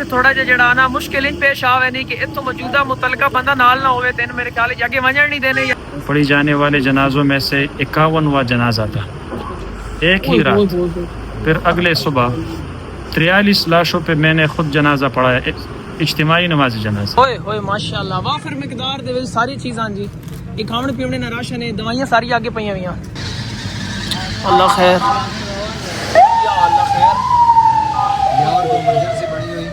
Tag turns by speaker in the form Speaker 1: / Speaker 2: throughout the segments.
Speaker 1: थोड़ा जिहा ना मुश्किल पेश आवे नहीं कि इतो मौजूदा मुतलका बंदा नाल ना होवे तेन मेरे ख्याल आगे वजन नहीं देने।
Speaker 2: पढ़ी जाने वाले जनाजों में से 51वां जनाजा था एक ही रात। फिर अगले सुबह 43 लाशों पे मैंने खुद जनाजा पढ़ा है, इज्तिमाई नमाज जनाजा।
Speaker 1: ओए ओए माशाअल्लाह वाह। फिर मिकदार दे विच सारी चीज़ां जी, ये खाने पीने ना राशन है, दवाइयां सारी आगे पईयां हुई। अल्लाह खैर या अल्लाह खैर
Speaker 3: यार को मंजिल से बनी हुई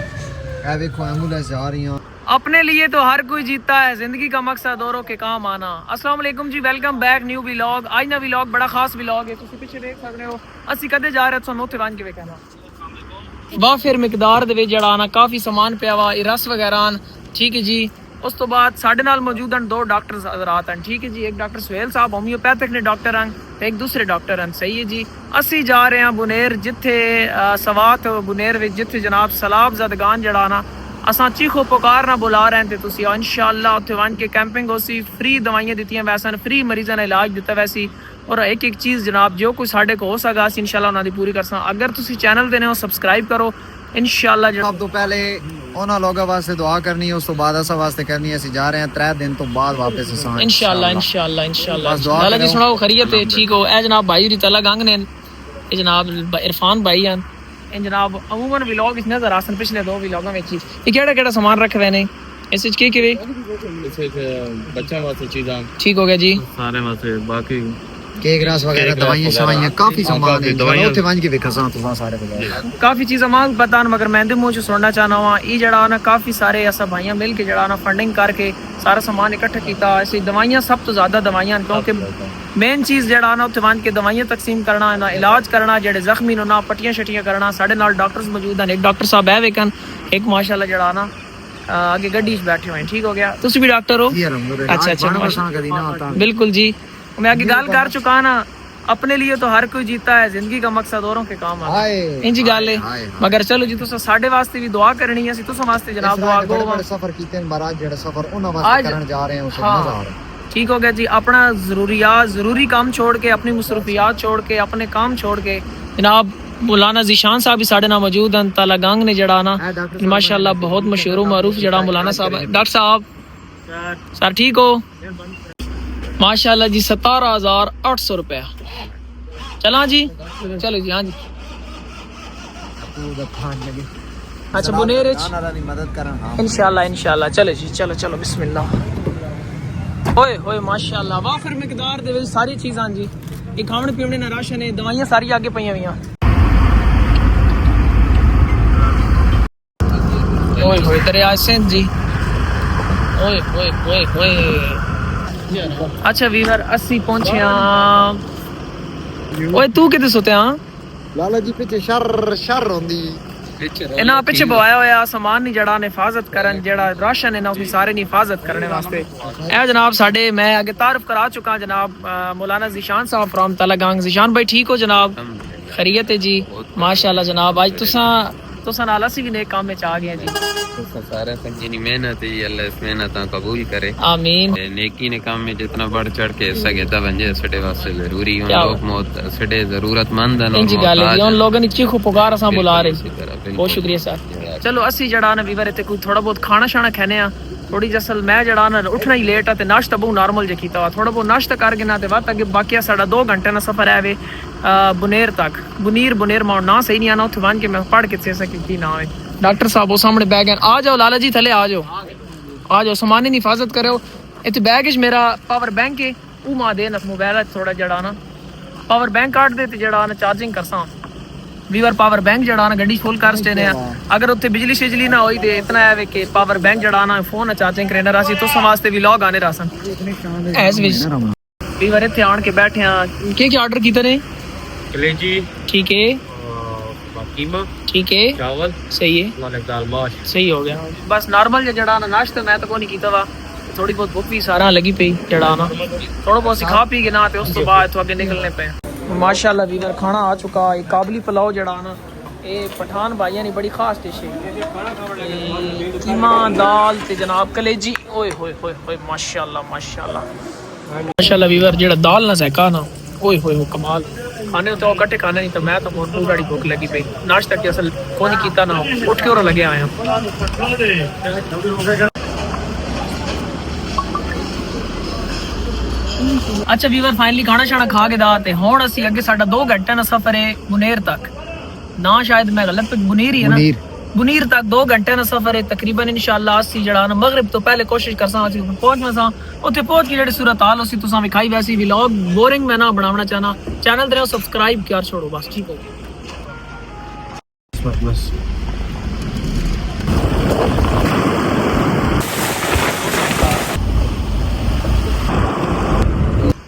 Speaker 3: है, देखो एम्बुलेंस आ रही हैं।
Speaker 1: अपने लिए तो हर कोई जीता है, जिंदगी का मकसद औरों के काम आना। अस्सलाम वालेकुम जी, वेलकम बैक न्यू व्लॉग। आज ना व्लॉग बड़ा खास व्लॉग है, तुसी पीछे देख सकते हो असि कदे जा रहे तुहानू उत्थे वन के वेखना। वाह फिर मिकदार दे विच जड़ा ना काफ़ी समान पिया वा, रस वगैरह ठीक है जी। उस तो बाद साढ़े नाल मौजूद हैं 2 डॉक्टर हज़रात हैं, ठीक है जी। एक डॉक्टर सुहेल साहब होम्योपैथिक ने डॉक्टर हैं, एक दूसरे डॉक्टर हैं, सही है जी। असी जा रहे हैं बुनेर, जिथे सवात बुनेर विच जिथे जनाब सलाब ज़दगान जड़ा ना असां चीखो पुकार ना बुला रहे हैं। तुसी इंशाअल्लाह उत्थे वन के कैंपिंग होसी, फ्री दवाइयां दित्तियां वैसन, फ्री मरीज़ां ने इलाज दिता वैसी, और एक एक चीज़ जनाब जो कोई साढ़े को हो सका असीं इंशाअल्लाह उन्हां दी पूरी करसां। अगर तुसी चैनल दे ने हो सब्सक्राइब करो इंशाअल्लाह।
Speaker 3: सब तो पहले उन्हां लोगों वास्ते दुआ करनी है, उस तो बाद असा वास्ते करनी है। असीं जा रहे हैं 3 दिन तो बाद वापस असां
Speaker 1: इंशाअल्लाह इंशाअल्लाह इंशाअल्लाह। लाला जी सुनाओ खैरियत है, ठीक हो? ए जनाब भाई री तला गंग ने, ए जनाब इरफान भाई हैं, इन जनाब अमूमन व्लॉग इस नजर आसन पिछले 2 व्लॉगां विच ये केड़ा सामान रखे हुए ने इस विच के
Speaker 4: इसे बच्चा वास्ते चीज़ां
Speaker 1: ठीक हो गया जी,
Speaker 4: सारे वास्ते बाकी
Speaker 3: केक रस वगैरह दवाइयां शवाइयां काफी सामान है।
Speaker 4: दवाइयां
Speaker 3: उत्थे वन के वेखसां तुसां सारे को
Speaker 1: काफ़ी चीज़ां मांग पता न, मगर मैं मुँह च सुनना चाहना वा ये जड़ा ना काफ़ी सारे ऐसा भाइयां मिल के जड़ा ना फंडिंग करके सारा सामान इकट्ठा किया। ऐसी दवाइयां सब तो ज़्यादा दवाइयां, क्योंकि मेन चीज़ जड़ा ना उत्थे वन के दवाइयां तकसीम करना, ना इलाज करना, जेडे जख्मी ना पट्टियां शट्टियां करना। साढ़े नाल डॉक्टर्स मौजूद हैं, एक डॉक्टर साहब है वेकन, एक माशाल्लाह जड़ा ना आगे गड्डी बैठे हुए हैं, ठीक हो गया। तुसी भी डॉक्टर हो? अच्छा अच्छा बिल्कुल जी। मैं आगे गाल कर चुका ना, अपने लिए तो हर कोई जीता है, जिंदगी का मकसद औरों के काम आना इंजी गल है। मगर चलो जी तुसा साडे वास्ते भी दुआ करनी है, तुसा वास्ते जनाब दुआ गो
Speaker 3: सफर कीते हैं, बारात जेड़ा सफर उन्हां वास्ते करन जा रहे हैं, उस मजा आ रहा है।
Speaker 1: ठीक हो गया जी। अपना जरूरी काम छोड़ के, अपनी मसरूफियात छोड़ के, अपने काम छोड़ के जनाब मौलाना ज़ीशान साहब भी साढ़े ना मौजूद हैं, ताला गंग ने जड़ा ना माशाल्लाह बहुत मशहूर मारूफ जड़ा मौलाना साहब है। डॉक्टर साहब सर ठीक हो? माशाल्लाह जी 17,800 रुपया। चला जी, चलो जी। हाँ जी अच्छा बुनेर इंशाल्लाह इंशाल्लाह। चलो जी चलो चलो बिस्मिल्लाह। ओए ओए माशाल्लाह वाह। फिर मिकदार दे विच सारी चीज़ां जी, ये खाने पीने ना राशन है, दवाइयां सारी आगे पईयां हुई। ओए ओए दरिया सिंध जी, ओए ओए ओए ओए। अच्छा वीवर अस्सी पहुंचे। ओए तू किते सुते हां?
Speaker 3: लाला जी पीछे शर शर होंदी
Speaker 1: इना पीछे बवाया होया सामान नहीं जड़ा ने हिफाजत करन, जड़ा राशन है ना उसकी सारे ने हिफाजत करने वास्ते। ए जनाब साडे मैं आगे तारुफ करा चुका जनाब मौलाना ज़ीशान साहब फ्रॉम तलागांग। ज़ीशान भाई ठीक हो जनाब? खैरियत है जी माशाल्लाह जनाब। आज तुसा नाल असी भी नेक काम में आ गए जी।
Speaker 4: सारा जिनी मेहनत है अल्लाह इस मेहनत कबूल करे,
Speaker 1: आमीन।
Speaker 4: नेकी ने काम में जितना बढ़ चढ़ के सके तब बंजे सटे वास्ते जरूरी उन लोग मौत सटे जरूरतमंद हैं
Speaker 1: इंजी गाले जी उन लोगों ने चीखो पुकार असा बुला रहे। बहुत शुक्रिया सर। चलो असी जड़ा ना वीवर इत्थे कोई थोड़ा बहुत खाना शाना खाने आ। थोड़ी जसल मैं जड़ा ना उठना ही लेट है ते नाश्ता बहुत नॉर्मल जे कीता वा, थोड़ा बहुत नाश्ता करके ना ते वत अगे बाकी साडा 2 घंटे ना सफर है वे बुनेर तक। बुनेर माउंट ना सही नहीं आना, उत्थे वन के मैं पढ़ के से की ना होवे। डॉक्टर साहब वो सामने बैग है, आ जाओ लाला जी थले आ जाओ सामान की हिफाजत करो। इतने बैग च मेरा पावर बैंक है, वो मां दे मोबाइल थोड़ा जड़ा ना पावर बैंक काट दे जड़ा ना चार्जिंग करसा वीवर। पावर बैंक जड़ा ना गड्डी फुल कर स्टे ने, अगर उत्थे बिजली शिजली ना होई ते इतना है कि पावर बैंक जड़ा ना फोन चार्जिंग करने रासी तो वास्ते भी लॉग आने रासन ऐस विच वीवर इत्थे आन के बैठे हां। के ऑर्डर कीते ने?
Speaker 4: कलेजी
Speaker 1: ठीक है,
Speaker 4: कीमा
Speaker 1: ठीक है,
Speaker 4: चावल
Speaker 1: सही है,
Speaker 4: दाल माश
Speaker 1: सही हो गया। बस नॉर्मल जड़ा ना नाश्ता मैं तो कोई कीता वा, थोड़ी बहुत भूख भी सारा लगी पई जड़ा ना थोड़ा बहुत खा पी के ना ते उस तो बाद तो आगे निकलने पे। माशाल्लाह वीवर खाना आ चुका है, काबली पुलाव जड़ा ना ये पठान भाइयां ने बड़ी खास डिश है, कीमा दाल ते जनाब कलेजी। ओए होए होए होए माशाल्लाह माशाल्लाह माशाल्लाह वीवर जेड़ा दाल ना सेका ना ओए होए हो कमाल। खाने तो इकट्ठे खाने नहीं तो मैं तो बहुत बड़ी भूख लगी पई नाश्ता की असल को नहीं कीता ना उठ के और लगे आए अच्छा ਵੀਵਰ ਫਾਈਨਲੀ ਖਾਣਾ ਛਾਣਾ ਖਾ ਕੇ ਦਾ ਤੇ ਹੁਣ ਅਸੀਂ ਅੱਗੇ ਸਾਡਾ 2 ਘੰਟੇ ਦਾ ਸਫ਼ਰ ਹੈ ਮੁਨੀਰ ਤੱਕ ਨਾ ਸ਼ਾयद मैं गलत मुनीर ही है ना मुनीर तक 2 घंटे का सफर है तकरीबन इंशाल्लाह ਅਸੀਂ ਜਿਹੜਾ ਨਾ ਮਗਰਿਬ ਤੋਂ ਪਹਿਲੇ ਕੋਸ਼ਿਸ਼ ਕਰਸਾਂ ਅਸੀਂ ਪਹੁੰਚਣਾ ਸਾਂ ਉੱਥੇ ਪਹੁੰਚ ਕੇ ਜਿਹੜੀ ਸੂਰਤ ਹਾਲ ਅਸੀਂ ਤੁਸੀਂ ਵਿਖਾਈ ਵੈਸੀ ਵਲੌਗ ਬੋਰਿੰਗ ਮੈਂ ਨਾ ਬਣਾਉਣਾ ਚਾਹਨਾ ਚੈਨਲ ਤੇ ਸਬਸਕ੍ਰਾਈਬ ਕਰ ਛੋੜੋ ਬਸ ਠੀਕ ਹੋ
Speaker 2: बस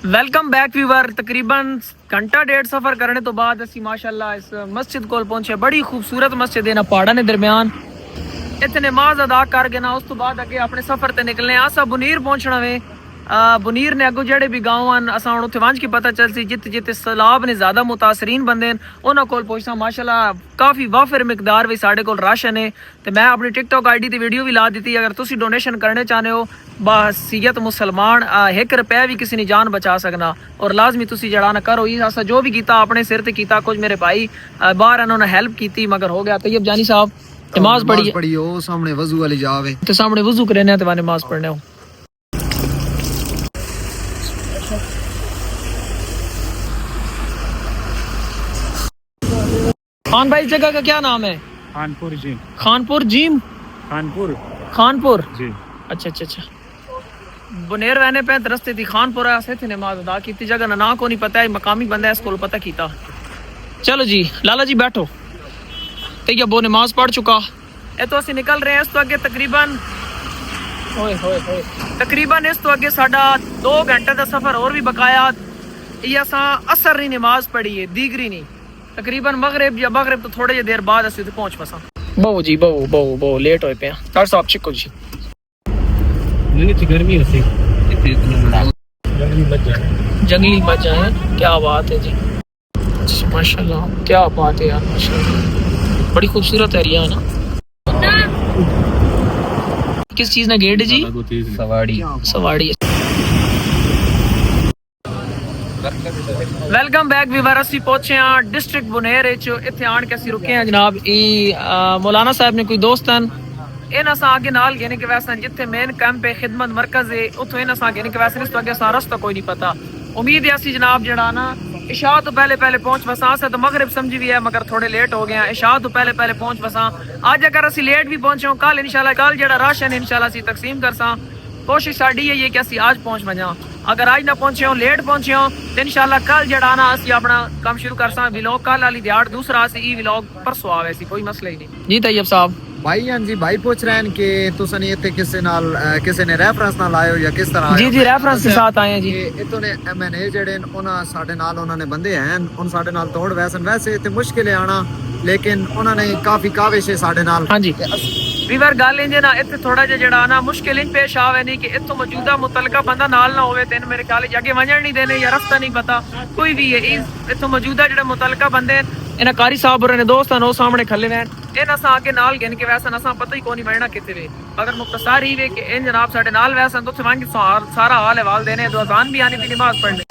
Speaker 1: वेलकम बैक व्यूवर तकरीबन घंटा डेढ़ सफर करने तो बाद ਅਸੀਂ माशाल्लाह इस मस्जिद ਕੋਲ ਪਹੁੰਚੇ ਬੜੀ ਖੂਬਸੂਰਤ ਮਸਜਿਦ ਹੈ ਨਾ ਪਹਾੜਾਂ ਦੇ ਦਰਮਿਆਨ ਇੱਥੇ ਨਮਾਜ਼ ਅਦਾ ਕਰਕੇ ਨਾ ਉਸ ਤੋਂ ਬਾਅਦ ਅੱਗੇ ਆਪਣੇ ਸਫ਼ਰ ਤੇ ਨਿਕਲਨੇ ਆ ਅਸਾਂ ਬੁਨੀਰ ਪਹੁੰਚਣਾ ਵੇ बुनीर ने अगो जेड़े भी गाँव हैं असा हम उत्थे वंज के पता चलसी जित जित सैलाब ने ज़्यादा मुतासरीन बंदे उन्होंने कोल पहुंचना माशाल्लाह काफ़ी वाफिर मिकदार भी साढ़े कोल राशन है तो मैं अपनी टिकटॉक आईडी दी वीडियो भी ला दी अगर तुसी डोनेशन करने चाहते हो बसीयत मुसलमान एक रुपया भी किसी ने जान बचा सकना और लाजमी तुसी जड़ा ना करो असा जो भी किया अपने सिर ते किया कुछ मेरे भाई बाहर उन्होंने हेल्प की मगर हो गया तैयब जानी साहब नमाज पढ़ी
Speaker 3: हो सामने वजू वाली जावे
Speaker 1: तो सामने वजू करे तो वह नमाज पढ़ने हो खान भाई जगह का क्या नाम है
Speaker 2: खानपुर जी
Speaker 1: खानपुर जीम खानपुर
Speaker 2: जी
Speaker 1: अच्छा अच्छा अच्छा बुनेर रहने पे रस्ते थी खानपुर ऐसे थे नमाज अदा की थी जगह ना को नहीं पता है मकामी बंदा है इसको पता कीता चलो जी लाला जी बैठो तो ये वो नमाज पढ़ चुका ये तो असि निकल रहे हैं इस तो आगे तकरीबन तकरीबन इस तो आगे साडा 2 घंटे का सफर और भी बकाया ये असा असर नहीं नमाज पढ़ी है दीगरी नहीं तकरीबन मगरिब या मगरिब तो थोड़ी देर बाद असि पहुंच पसा बहु जी बहु लेट होए पे डॉक्टर साहब चिको जी
Speaker 2: गर्मी होती
Speaker 1: जंगली मजा है क्या बात है जी माशाल्लाह क्या बात है यार माशाल्लाह बड़ी खूबसूरत एरिया है ना किस चीज ने गेट जी सवाड़ी वेलकम बैक व्यूवर ਅਸੀਂ ਪਹੁੰਚੇ ਆ ਡਿਸਟ੍ਰਿਕਟ ਬੁਨੇਰ ਵਿੱਚ ਇੱਥੇ ਆਣ ਕੇ ਅਸੀਂ ਰੁਕੇ ਆ ਜਨਾਬ ਇਹ ਮੌਲਾਨਾ ਸਾਹਿਬ ਨੇ ਕੋਈ ਦੋਸਤ ਹਨ ਇਹਨਾਂ ਸਾਂ ਅੱਗੇ ਨਾਲ ਗਏ ਨੇ ਕਿ ਵੈਸਨ ਜਿੱਥੇ ਮੇਨ ਕੈਂਪ ਹੈ ਖਿਦਮਤ ਮਰਕਜ਼ ਹੈ ਉੱਥੋਂ ਇਹਨਾਂ ਸਾਂ ਗਏ ਨੇ ਕਿ ਵੈਸਨ ਇਸ ਤੋਂ ਅੱਗੇ ਸਾਰਾ ਰਸਤਾ ਕੋਈ ਨਹੀਂ ਪਤਾ उम्मीद है ਅਸੀਂ ਜਨਾਬ ਜਿਹੜਾ ਨਾ इशा तो पहले पहुंच बसा से तो मगरिब समझी भी है मगर थोड़े लेट हो गए इशा तो पहले पहुंच बसा आज अगर असि लेट भी पहुंचे हो कल इंशाल्लाह कल जेड़ा राशन है इंशाल्लाह असि तकसीम करसा कोशिश साडी है कि असि आज पहुंच वजा अगर आज ना पहुंचे हो लेट पहुंचे हो तो इंशाल्लाह कल जेड़ा ना असि अपना काम शुरू करसा व्लॉग कल वाली दिहाड़ दूसरा असि ई व्लॉग परसों आवे सी कोई मसला ही नहीं जी तैयब साहब
Speaker 3: भाई हाँ जी भाई पूछ रहे हैं कि तुसन इत्थे किसी ने रेफरेंस नाल आए हो या किस तरह
Speaker 1: जी रेफरेंस के साथ आए हैं जी
Speaker 3: इतों ने एमएनए जेडे उन्हां साडे नाल उन्होंने बंदे हैं उन साडे नाल तोड़ वैसे इत्थे मुश्किल है आना लेकिन उन्होंने काफी काविश है साडे नाल
Speaker 1: हाँ जी ਵੀਵਰ ਗੱਲ ਇੰਜ ਨਾ ਇੱਥੇ ਥੋੜਾ ਜਿਹਾ ਜਿਹੜਾ ਨਾ ਮੁਸ਼ਕਿਲ ਇੰਜ ਪੇਸ਼ ਆਵੇ ਨਹੀਂ ਕਿ ਇੱਥੋਂ ਮੌਜੂਦਾ ਮੁਤਲਕਾ ਬੰਦਾ ਨਾਲ ਨਾ ਹੋਵੇ ਤੈਨੂੰ ਮੇਰੇ ਖਿਆਲ ਅੱਗੇ ਵੰਜਣ ਨਹੀਂ ਦੇਣੇ ਜਾਂ ਰਸਤਾ ਨਹੀਂ ਪਤਾ ਕੋਈ ਵੀ ਹੈ ਇੱਥੋਂ ਮੌਜੂਦਾ ਜਿਹੜੇ ਮੁਤਲਕਾ ਬੰਦੇ ਇਹਨਾਂ ਕਾਰੀ ਸਾਹਿਬ ਹੋਰਾਂ ਨੇ ਦੋਸਤਾਂ ਨੂੰ ਸਾਹਮਣੇ ਖੱਲੇ ਰਹਿਣ ਇਹਨਾਂ ਸਾਂ ਅੱਗੇ ਨਾਲ ਗਿਣ ਕੇ ਵੈਸਨ ਅਸਾਂ ਪਤਾ ਹੀ ਕੋਈ ਨਹੀਂ ਵੜਨਾ ਕਿਤੇ ਵੇ ਅਗਰ ਮੁਖਤਸਾਰ ਹੀ ਵੇ ਕਿ ਇਹ ਜਨਾਬ ਸਾਡੇ ਨਾਲ ਵੈਸਨ ਤੋਂ ਉੱਥੇ ਵੰਜ ਸਾਰਾ ਹਾਲ ਹਵਾਲ ਦੇਣੇ ਦੋ ਅਜ਼ਾਨ ਵੀ ਆਣੀ ਵੀ ਨਮਾਜ਼ ਪੜ੍ਹਨੀ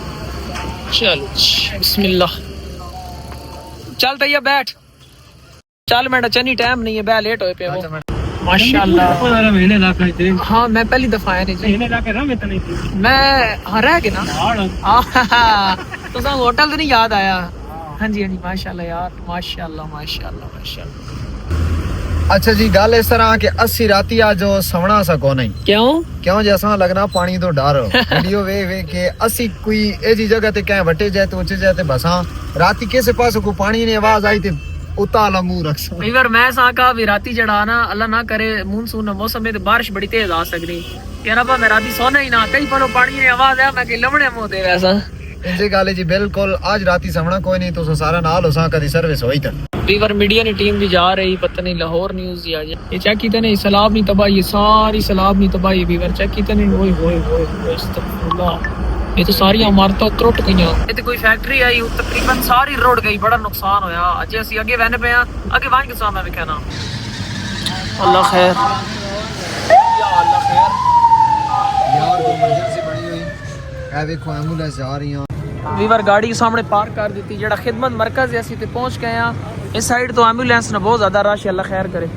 Speaker 1: चल बिस्मिल्लाह चल तैया बैठ चल मैं चनी टाइम नहीं है बे लेट होए पे वो माशाल्लाह हाँ मैं पहली दफा आया नहीं मैं हाँ रह के ना तो सब होटल तो नहीं याद आया हाँ जी माशाल्लाह यार माशाल्लाह माशाल्लाह माशाल्लाह
Speaker 3: अच्छा जी गल इस तरह कि अस्सी राती आज सवना सको नहीं क्यों जैसा लगना पानी तो डर वीडियो वे के अस्सी कोई ऐसी जगह ते कहीं वटे जाए तो उचे जाए ते बसा राती किसे पास को पानी ने आवाज आई ते उताला मुंह रख
Speaker 1: वीवर मैं सा का भी राती जड़ा ना अल्लाह ना करे मानसून मौसम में बारिश बड़ी तेज आ सकती यार अब मैं राती सोना ही ना कई पलो पानी ने आवाज है मैं के लवणे मुंह ते वैसा
Speaker 3: इंजे गाले जी बिल्कुल आज राती समना कोई नहीं तो सारा नाल होसा कदी सर्विस होई त
Speaker 1: वीवर मीडिया की टीम भी जा रही पता नहीं लाहौर न्यूज़ ही आ जाए ये चेक की नहीं सैलाब नहीं तबाही ये सारी सैलाब नहीं तबाही वीवर चेक की नहीं ओए अस्तगफुरुल्लाह ये तो सारी इमारतां त्रुट गईयां ये तो कोई फैक्ट्री आई तकरीबन सारी रुड़ गई बड़ा नुकसान होया अजे असि आगे वहने पे आगे वांग के सामने वेखया ना अल्लाह खैर या अल्लाह खैर
Speaker 3: यार इमरजेंसी बनी हुई ए देखो एम्बुलेंस जा रही हैं
Speaker 1: वीवर गाड़ी सामने पार्क कर दी जरा खिदमत मरकज है असी ते पहुंच गए हैं इस साइड तो एम्बूलेंस ने बहुत ज़्यादा रश अल्लाह खैर करे।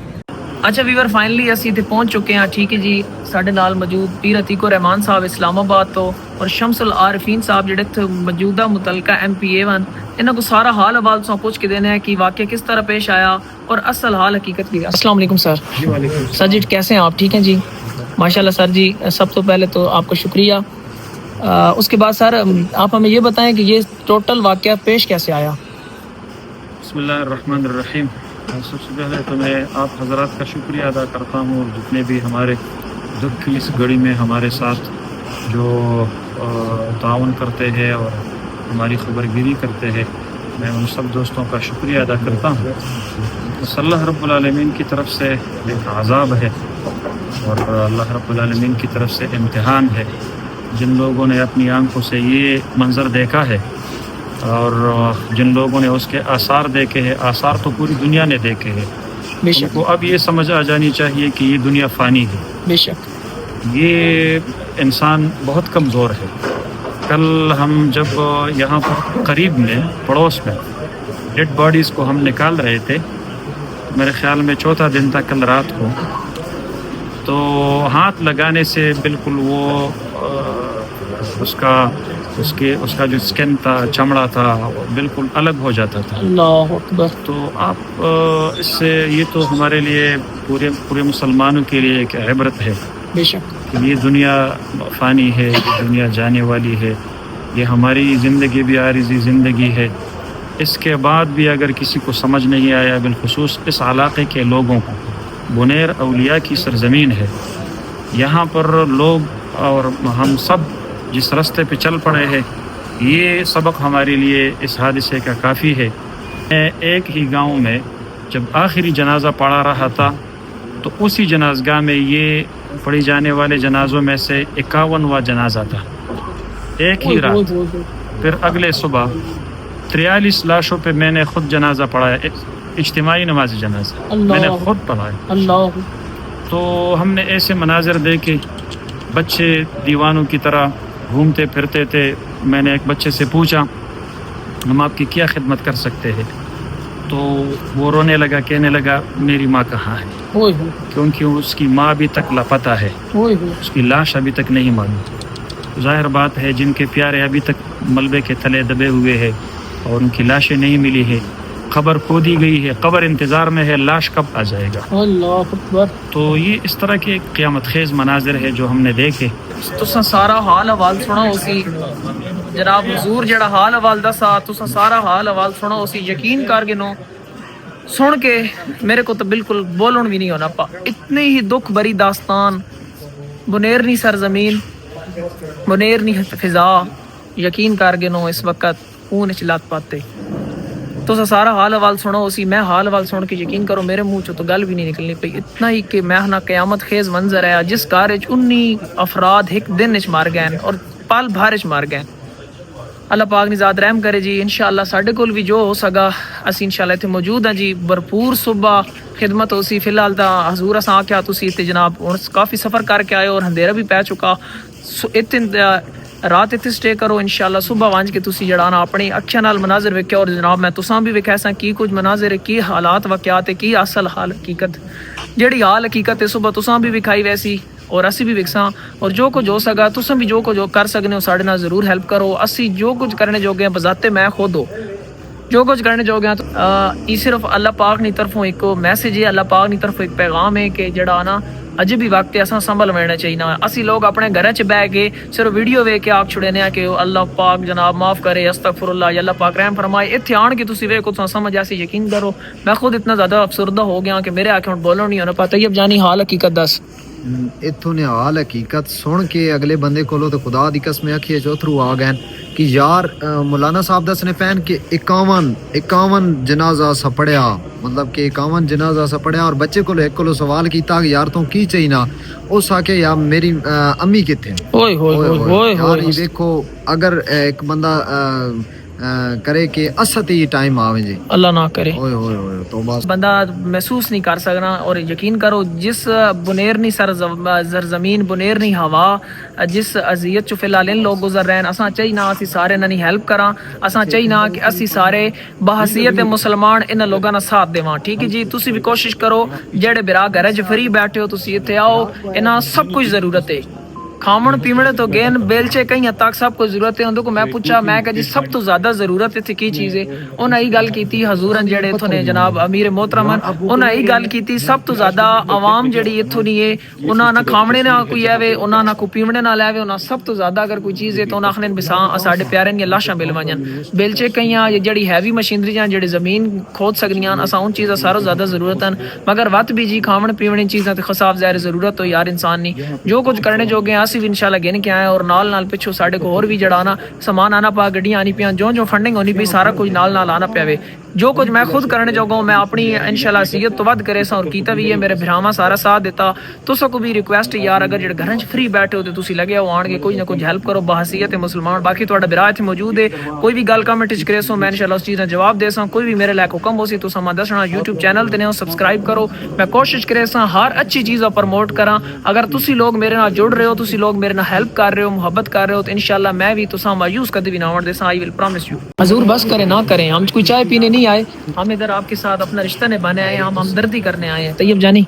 Speaker 1: अच्छा वीवर फाइनली असी ते पहुंच चुके हैं ठीक है जी। साढ़े नाल मौजूद पीर अतीकुर रहमान साहब इस्लामाबाद तो और शमसुल आरिफीन साहब जिहड़े इत्थे मौजूदा मुतलका MP1 इन्हां को सारा हाल हवाल सो पूछ के देने हैं कि वाकया किस तरह पेश आया और असल हाल हकीकत की। अस्सलाम वालेकुम सर। सर जी कैसे हैं आप? ठीक हैं जी माशाल्लाह सर जी। सब तो पहले तो आपका शुक्रिया। उसके बाद सर आप हमें ये बताएं कि ये टोटल वाकया पेश कैसे आया?
Speaker 2: बिस्मिल्लाहिर्रहमानिर्रहीम। सबसे पहले तो मैं आप हजरात का शुक्रिया अदा करता हूँ और जितने भी हमारे दुख की इस घड़ी में हमारे साथ जो ताउन करते हैं और हमारी खबरगिरी करते हैं, मैं उन सब दोस्तों का शुक्रिया अदा करता हूँ। अल्लाह रब्बुल आलमीन की तरफ से एक अज़ाब है और अल्लाह रब्बुल आलमीन की तरफ से इम्तिहान है। जिन लोगों ने अपनी आंखों से ये मंज़र देखा है और जिन लोगों ने उसके आसार देखे हैं, आसार तो पूरी दुनिया ने देखे हैं, उनको अब ये समझ आ जानी चाहिए कि ये दुनिया फ़ानी है।
Speaker 1: बेशक
Speaker 2: ये इंसान बहुत कमज़ोर है। कल हम जब यहाँ पर करीब में पड़ोस में डेड बॉडीज़ को हम निकाल रहे थे, मेरे ख्याल में चौथा दिन था कल रात को, तो हाथ लगाने से बिल्कुल वो उसका जो स्किन था, चमड़ा था, बिल्कुल अलग हो जाता था।
Speaker 1: अल्लाह अकबर।
Speaker 2: तो आप इससे ये तो हमारे लिए पूरे मुसलमानों के लिए एक इबरत है।
Speaker 1: बेशक
Speaker 2: ये दुनिया फ़ानी है, ये दुनिया जाने वाली है, ये हमारी ज़िंदगी भी आरिज़ी ज़िंदगी है। इसके बाद भी अगर किसी को समझ नहीं आया, बिलखुसूस इस इलाक़े के लोगों को, बुनेर औलिया की सरज़मीन है, यहाँ पर लोग और हम सब जिस रास्ते पे चल पड़े हैं, ये सबक हमारे लिए इस हादसे का काफ़ी है। मैं एक ही गांव में जब आखिरी जनाजा पढ़ा रहा था तो उसी जनाजगाह में ये पढ़ी जाने वाले जनाजों में से 51वां जनाजा था। एक ही रात फिर अगले सुबह 43 लाशों पे मैंने खुद जनाजा पढ़ाया, इज्तिमाई नमाज जनाजा मैंने खुद पढ़ाया। तो हमने ऐसे मनाजिर देखे, बच्चे दीवानों की तरह घूमते फिरते थे। मैंने एक बच्चे से पूछा हम आपकी क्या खिदमत कर सकते हैं, तो वो रोने लगा, कहने लगा मेरी माँ कहाँ है, क्योंकि उसकी माँ अभी तक लापता है, उसकी लाश अभी तक नहीं मालूम। जाहिर बात है जिनके प्यारे अभी तक मलबे के तले दबे हुए हैं और उनकी लाशें नहीं मिली है, खबर खोदी गई है, कब्र इंतज़ार में है, लाश कब आ जाएगा।
Speaker 1: अल्लाह अकबर।
Speaker 2: तो ये इस तरह के क़यामत खेज़ मनाजिर है जो हमने देखे।
Speaker 1: तुसा सारा हाल हवाल सुना उसी जनाब हुजूर जड़ा हाल हवाल दसा, तुसा सारा हाल हवाल सुना उसी, यकीन कर गिनो सुन के मेरे को तो बिल्कुल बोलन भी नहीं होना पा। इतनी ही दुख भरी दास्तान, बुनेर नी सरजमीन, बुनेर नी फिजा, यकीन कर गिनो इस वक्त खून चिल्लात पाते। तो सारा हाल हवाल सुनो उसी, मैं हाल हवाल सुन के यकीन करो मेरे मुंह चो तो गल भी नहीं निकलनी पई। इतना ही कि मैं ना कयामत खेज मंजर है जिस कार 19 अफराद एक दिन मार गए और पल भर मार गए। अल्लाह पाक निजात रहम करे जी। इंशाअल्लाह साढ़े कोल भी जो हो सका असी इंशाअल्लाह इत्थे मौजूद हैं जी। भरपूर सुबह खिदमत हो सी। फिलहाल तो हजूर असां आख्या तुसी इत्थे जनाब हुण काफ़ी सफ़र करके आए और अंधेरा भी पै चुका, इत्थे रात इत्थे स्टे करो। इंशाअल्लाह सुबह वंज के तुसी जड़ा ना अपनी अखियां नाल मनाजिर वेख्या और जनाब मैं तुसां भी वेख्या सा की कुछ मनाजिर है, की हालात वाक़यात है, की असल हाल हकीकत जेड़ी हाल हकीकत है सुबह तुसां भी विखाई वैसी और असी भी विकसा। और जो कुछ हो सका तुसां भी जो कुछ कर सकने हो साढ़े नाल जरूर हेल्प करो। असी जो कुछ करने जोगे हैं बजाते मैं खुद हो जो कुछ करने जोगे हैं तो ये सिर्फ अल्लाह पाक नी तरफों एक मैसेज है, अल्लाह पाक नी तरफों एक पैगाम है कि जड़ा ना अजे भी वक्त असा संभल लेना चाहिए। असी लोग अपने घर च बह के सिर्फ वीडियो वेख के आख छुड़े ने कि अल्लाह पाक जनाब माफ़ करे, अस्तगफुरुल्लाह, या अल्लाह पाक रहम फरमाए। इत्थे आन के तुसी वेखो तो समझ ऐसे यकीन करो मैं खुद इतना ज़्यादा अफसरदा हो गया कि मेरे आखे बोलो नहीं होना पता। अब जानी हाल हकीकत दस
Speaker 3: इत्थों ने हाल हकीकत सुन के अगले बंदे कोलो तो खुदा दी कसम अखिए चौथरू आ गए कि यार मौलाना साहब दसने पैन के 51 जनाजा सा पढ़िया, मतलब कि 51 जनाजा सा पढ़िया। और बच्चे को एक को सवाल किया कि यार तू की चाहिए ना, उस आके यार मेरी अम्मी किथे। यार ये देखो अगर एक बंदा करे कि असत ही टाइम आवे जी।
Speaker 1: अल्लाह ना करे।
Speaker 3: ओए ओए ओए तो बस
Speaker 1: बंदा महसूस नहीं कर सकना। और यकीन करो जिस बुनेरनी सरजमीन बुनेरनी हवा जिस अजियत चो फिलहाल इन लोग गुजर रहे हैं, असा चाहिए ना असी सारे इन्हां हेल्प करा, असा चाहिए ना कि असी सारे बहसीयत मुसलमान इन लोगों का साथ देवां। ठीक है जी, तुसी भी कोशिश करो जेड़े बिरा घर च फ्री बैठे हो तुसी इत्थे आओ, इन्हां सब कुछ जरूरत है, खावण पीवण तो गेन बेलचे कई हद तक सब कुछ जरूरत है। उनको को मैं पूछा मैं कहा जी सब तो ज्यादा जरूरत इत्थे की चीज है, उन्हें यही गल की हजूरन जेड़े इत्थों ने जनाब अमीर मोहतरमन उन्हें यही गल की सब तो ज्यादा आवाम जेड़ी इत्थों दी है उन्हां ना खावणे ना कोई आवे, उन्हां ना कोई पीवणे ना लावे, उन्हां सब तो ज्यादा अगर कोई चीज है तो उन्हां आखने बिसा साडे प्यारे दी लाशां मिल वजन बेलचे कईयां जेड़ी हैवी मशीनरी जां जेड़ी जमीन खोद सकदियां असा उन चीज़ां सारो ज्यादा जरूरत है। मगर वत भी जी खावण पीवण चीज़ां ते खसाफ ज़ाहिर जरूरत तो यार इंसान नहीं जो कुछ करने जोगे असी भी इंशाल्लाह गिन के आए। और नाल नाल पिछो साडे को और भी जड़ा ना समान आना पा, गड्डियां आनी पियां, जो फंडिंग होनी पई सारा कुछ नाल नाल आना पावे। जो कुछ मैं खुद करने जोगा हूं मैं अपनी इंशाल्लाह सीयत तो वध करे और कीता भी है, मेरे भरावां सारा साथ देता। तुसा को भी रिक्वेस्ट है यार अगर जेड़े घरां च फ्री बैठे हो तो तुसी लगे हो आण के कुछ ना कुछ हेल्प करो बहसीयत मुसलमान। बाकी तुहाडा बिरा इत्थे मौजूद है, कोई भी गल कमेंट च करे सो मैं इंशाल्लाह उस चीज़ दा जवाब दे सा। कोई भी मेरे लायक हुक्म होसी तुसा मा दसना, यूट्यूब चैनल ते ने सब्सक्राइब करो। मैं कोशिश करे सा हर अच्छी चीज़ प्रमोट करा। अगर तुसी लोग मेरे नाल जुड़ रहे हो, तुसी लोग मेरे नाल हेल्प कर रहे हो, मुहब्बत कर रहे हो तो इंशाल्लाह मैं भी तुसा मायूस कभी भी ना होने देसा। I will promise you. हजूर बस करे ना करें, हम कोई चाय पीने नहीं आए, हम इधर आपके साथ अपना रिश्ता निभाने आए हैं, हम हमदर्दी करने आए हैं। तैयब जानी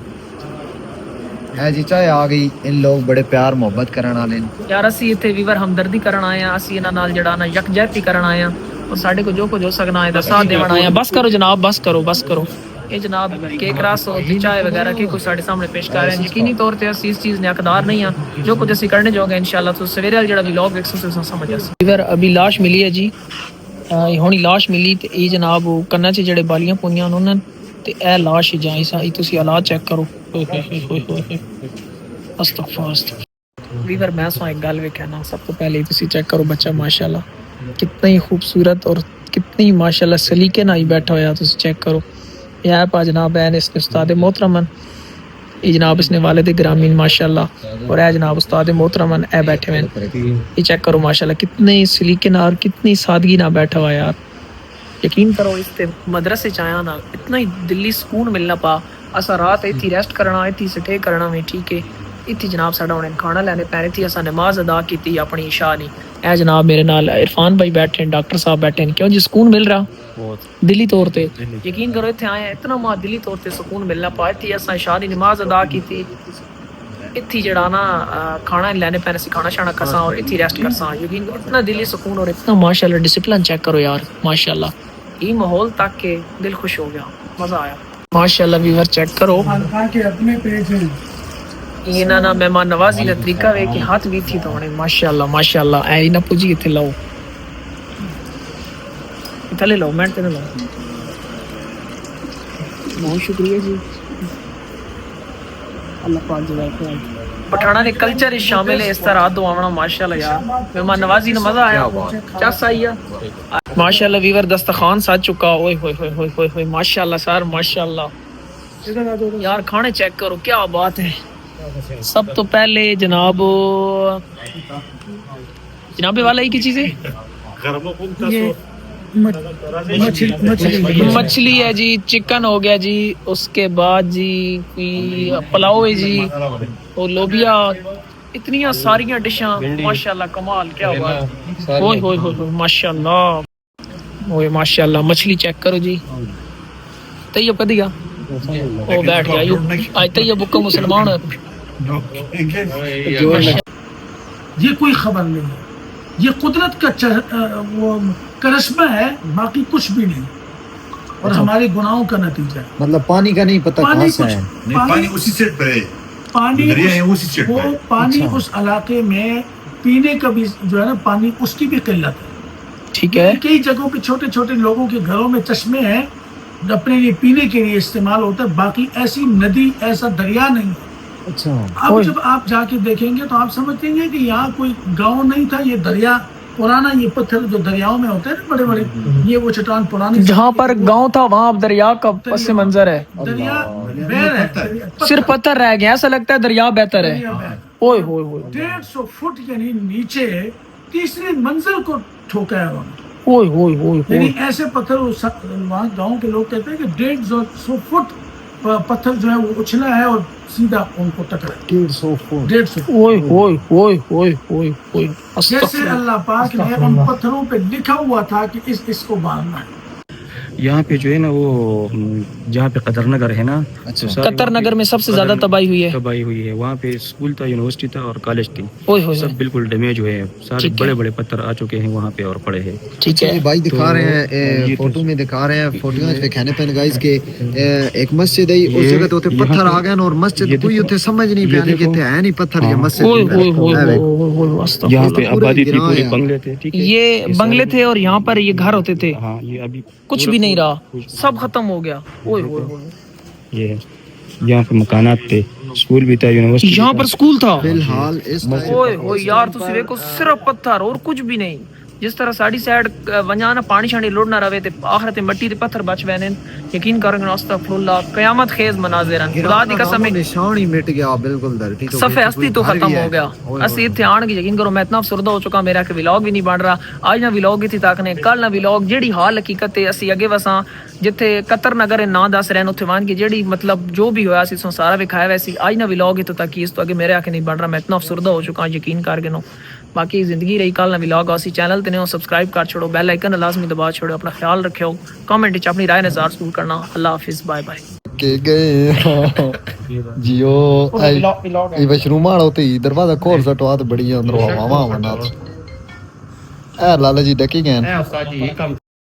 Speaker 3: है जी चाय आ गई, इन लोग बड़े प्यार मोहब्बत करने वाले
Speaker 1: यार असी इत्थे वीवर हमदर्दी करन आए हैं, असी इन्हां नाल जड़ा ना यकजहती करन आए हैं और साडे को जो कुछ हो सकना है साथ देवन आए हैं। बस करो जनाब, बस करो, बस करो। ये जनाब केक रस और चाय वगैरह के कुछ साढ़े सामने पेश कर रहे हैं। यकीनी तौर पर असी इस चीज़ ने हकदार नहीं हैं, जो कुछ असी करने जोगे इंशाल्लाह तो सवेरे वाला जड़ा व्लॉग वेख सकते समझ आसी। वीवर अभी लाश मिली है जी, हुणी लाश मिली ते ये जनाब कन्ना च जड़े बालियां पुनियां उन्होंने ते ए लाश जाई सा तुसी हालात चेक करो। वीवर मैं सो एक गल वेख्या ना, सब तो पहले तुसी चेक करो बच्चा माशाल्लाह कितना ही खूबसूरत और कितनी माशाल्लाह सलीके नाल बैठा होया। तुसी चेक करो ये पा जनाब है इसने उस्ताद मोहतरमन, ये जनाब इसने वालिद ग्रामीण माशाल्लाह और है जनाब उस्ताद मोहतरमन ए बैठे हुए। ये चेक करो माशाल्लाह कितने सलीके नाल कितनी सादगी ना बैठा हुआ यार। यकीन करो इस मदरसे च आया ना इतना ही दिल्ली सुकून मिलना पा। असा रात इत्थी रेस्ट करना, इत्थी स्टे करना में ठीक है। इत्थी जनाब साडा हुणे खाना लैने पैने थी, असा नमाज अदा की अपनी इशा नी। ए जनाब मेरे नाल इरफान भाई बैठे हैं, डॉक्टर साहब बैठे हैं। क्यों जी सुकून मिल रहा दिली तौर पे? यकीन करो इत्थे आए इतना मां दिली तौर पे सुकून मिलना पा। इत्थी असा इशा दी नमाज अदा की, इत्थी जड़ा ना खाना लैने पैने सी, खाना शाना खसा और इत्थी रेस्ट करसा। यकीन करो इतना दिली सुकून और इतना माशाल्लाह डिसिप्लिन चेक करो यार माशाल्लाह। ये माहौल तक के दिल खुश हो गया, मजा आया माशाल्लाह। व्यूअर चेक करो अपने पेज ये ना मेहमान नवाजी का तरीका वे कि हाथ भी थी तो माशाल्लाह माशाल्लाह। ऐ ना पुजी इथे लाओ, थले लो, मैं तेरे लो। बहुत शुक्रिया जी, अल्लाह पाक जज़ाक। पठाना के कल्चर शामिल है इस तरह दुआवना माशाल्लाह यार। मेहमान नवाजी ने मजा आया, चस आई माशाल्लाह। वीवर दस्तरखान साज चुका, ओए होए होए होए होए होए माशाल्लाह सर माशाल्लाह यार। खाने चेक करो क्या बात है। सब तो पहले जनाब वाला ही की चीज़ है, मछली है जी, चिकन हो गया जी, उसके बाद जी पुलाव है जी और लोबिया, इतनी सारिया डिशा माशाल्लाह कमाल क्या बात। ओए होए होए माशाल्लाह, ओए माशाल्लाह। मछली चेक करो जी, तैयब कदिया ओ बैठ गया यू आज तैयब बुक्का मुसलमान।
Speaker 5: ये कोई खबर नहीं है, ये कुदरत का वो करिश्मा है, बाकी कुछ भी नहीं और हमारे गुनाहों का नतीजा है।
Speaker 3: मतलब पानी का नहीं पता कहाँ से है।
Speaker 6: पानी उसी से
Speaker 5: पानी उस इलाके में पीने का भी जो है ना पानी उसकी भी किल्लत है।
Speaker 1: ठीक है,
Speaker 5: कई जगहों पे छोटे छोटे लोगों के घरों में चश्मे हैं अपने लिए पीने के लिए इस्तेमाल होता है, बाकी ऐसी नदी ऐसा दरिया नहीं है।
Speaker 3: अच्छा,
Speaker 5: अब जब आप जाके देखेंगे तो आप समझेंगे कि यहाँ कोई गांव नहीं था, ये दरिया पुराना, ये पत्थर जो दरियाओं में होते हैं बड़े बड़े, ये वो चट्टान पुरानी, जहाँ
Speaker 1: पर गांव था वहाँ अब दरिया का पस मंजर है।
Speaker 5: दरिया बह है,
Speaker 1: सिर्फ पत्थर रह गया, ऐसा लगता है दरिया बेहतर है। ओए होए होए
Speaker 5: 150 फुट यानी नीचे तीसरी मंजिल को ठोका है उन्होंने।
Speaker 1: ओए ओए ओए
Speaker 5: यानी ऐसे पत्थर वहाँ गांव के लोग कहते हैं कि 150 फुट पत्थर जो है वो उछला है और सीधा उनको टकरा
Speaker 3: 150 फुट
Speaker 5: 150
Speaker 1: ओए ओए ओए ओए ओए ओए
Speaker 5: जैसे अल्लाह पाक ने उन पत्थरों पे लिखा हुआ था कि इसको मारना है।
Speaker 6: यहाँ पे जो है ना वो जहाँ पे कतर नगर है ना,
Speaker 3: अच्छा।
Speaker 6: तो सारे
Speaker 1: कतर नगर में सबसे ज्यादा तबाही हुई है।
Speaker 6: तबाही हुई है। वहाँ पे स्कूल था, यूनिवर्सिटी था और कॉलेज थी,
Speaker 1: ओए होए
Speaker 6: सब बिल्कुल डैमेज हुए हैं। सारे
Speaker 1: ठीक है।
Speaker 6: बड़े बड़े पत्थर आ चुके हैं वहाँ पे और पड़े हैं।
Speaker 1: ठीक है।
Speaker 3: ये भाई दिखा रहे हैं
Speaker 6: ये तो-
Speaker 3: फोटो में दिखा रहे हैं फोटो में दिखाने पे गाइस के एक मस्जिद है उस
Speaker 6: ये-
Speaker 3: जगह तो उते
Speaker 6: यहाँ
Speaker 3: पत्थर
Speaker 6: पे-
Speaker 3: आ गए और मस्जिद
Speaker 6: ये
Speaker 3: कोई
Speaker 6: देखो-
Speaker 3: उते समझ नहीं
Speaker 6: ये
Speaker 3: पाने कि
Speaker 6: देखो-
Speaker 3: है नहीं पत्थर ये
Speaker 6: हाँ।
Speaker 3: मस्जिद
Speaker 1: ओए
Speaker 3: है।
Speaker 1: ओए ओए
Speaker 3: है भाई।
Speaker 1: ओए अस्तगफुर।
Speaker 6: यहाँ पे
Speaker 3: पूरा
Speaker 6: आबादी थी,
Speaker 3: गिरा
Speaker 6: पूरे
Speaker 3: है।
Speaker 6: बंगले थे, ठीक है।
Speaker 1: ये बंगले थे और यहाँ पर ये घर होते थे।
Speaker 6: हाँ, ये अभी
Speaker 1: कुछ
Speaker 6: पूरा-
Speaker 1: भी नहीं रहा,
Speaker 6: कुछ-
Speaker 1: सब खत्म हो गया। ओए ओए ओए।
Speaker 6: ये यहाँ पे मकानात थे, स्कूल भी था, यूनिवर्सिटी
Speaker 1: यहाँ
Speaker 6: भी
Speaker 1: पर
Speaker 6: था।
Speaker 1: स्कूल था।
Speaker 3: फिलहाल इस
Speaker 1: ओए ओए यार तुसी देखो सिर्फ पत्थर और कुछ भी नहीं। जिस तरह साड़ी साइड वंजा ना पानी शानी लुढ़ ना रवे ते आखिर ते मिट्टी ते पत्थर बच वैने। यकीन करेंगे अस्तगफुरुल्लाह कयामत खेज मनाज़िर खुदा दी कसम है।
Speaker 3: निशान ही मिट गया बिल्कुल धरती तो
Speaker 1: सफे हस्ती तो खत्म हो गया। असि इत्थे आन की यकीन करो मैं इतना अफसरदा हो चुका मेरा कि व्लॉग भी नहीं बन रहा। आज ना व्लॉग इत्थे तक ने कल ना व्लॉग जेड़ी हाल हकीकत है असि अगे वसा जिथे कतर नगर ना दस रहन उत्थे वान की जेड़ी मतलब जो भी होया सी सारा विखाया वैसी आज ना व्लॉग इत्थे तक इस तो आगे मेरे आके नहीं बन रहा। मैं इतना अफसरदा हो चुका यकीन कर गिनो। बाकी जिंदगी रही कल ना व्लॉग आसी चैनल ते ने सब्सक्राइब कर छोड़ो बेल आइकन लाजमी दबा छोड़ो। अपना ख्याल रखियो कमेंट विच अपनी राय नज़ार जरूर करना। अल्लाह हाफिज बाय बाय।
Speaker 3: के गए जियो ये वशरूम वाला तो दरवाजा खोल सटवा तो बड़ी अंदर हवा वना ए लाला जी डकी गए
Speaker 2: उस्ताद जी ये काम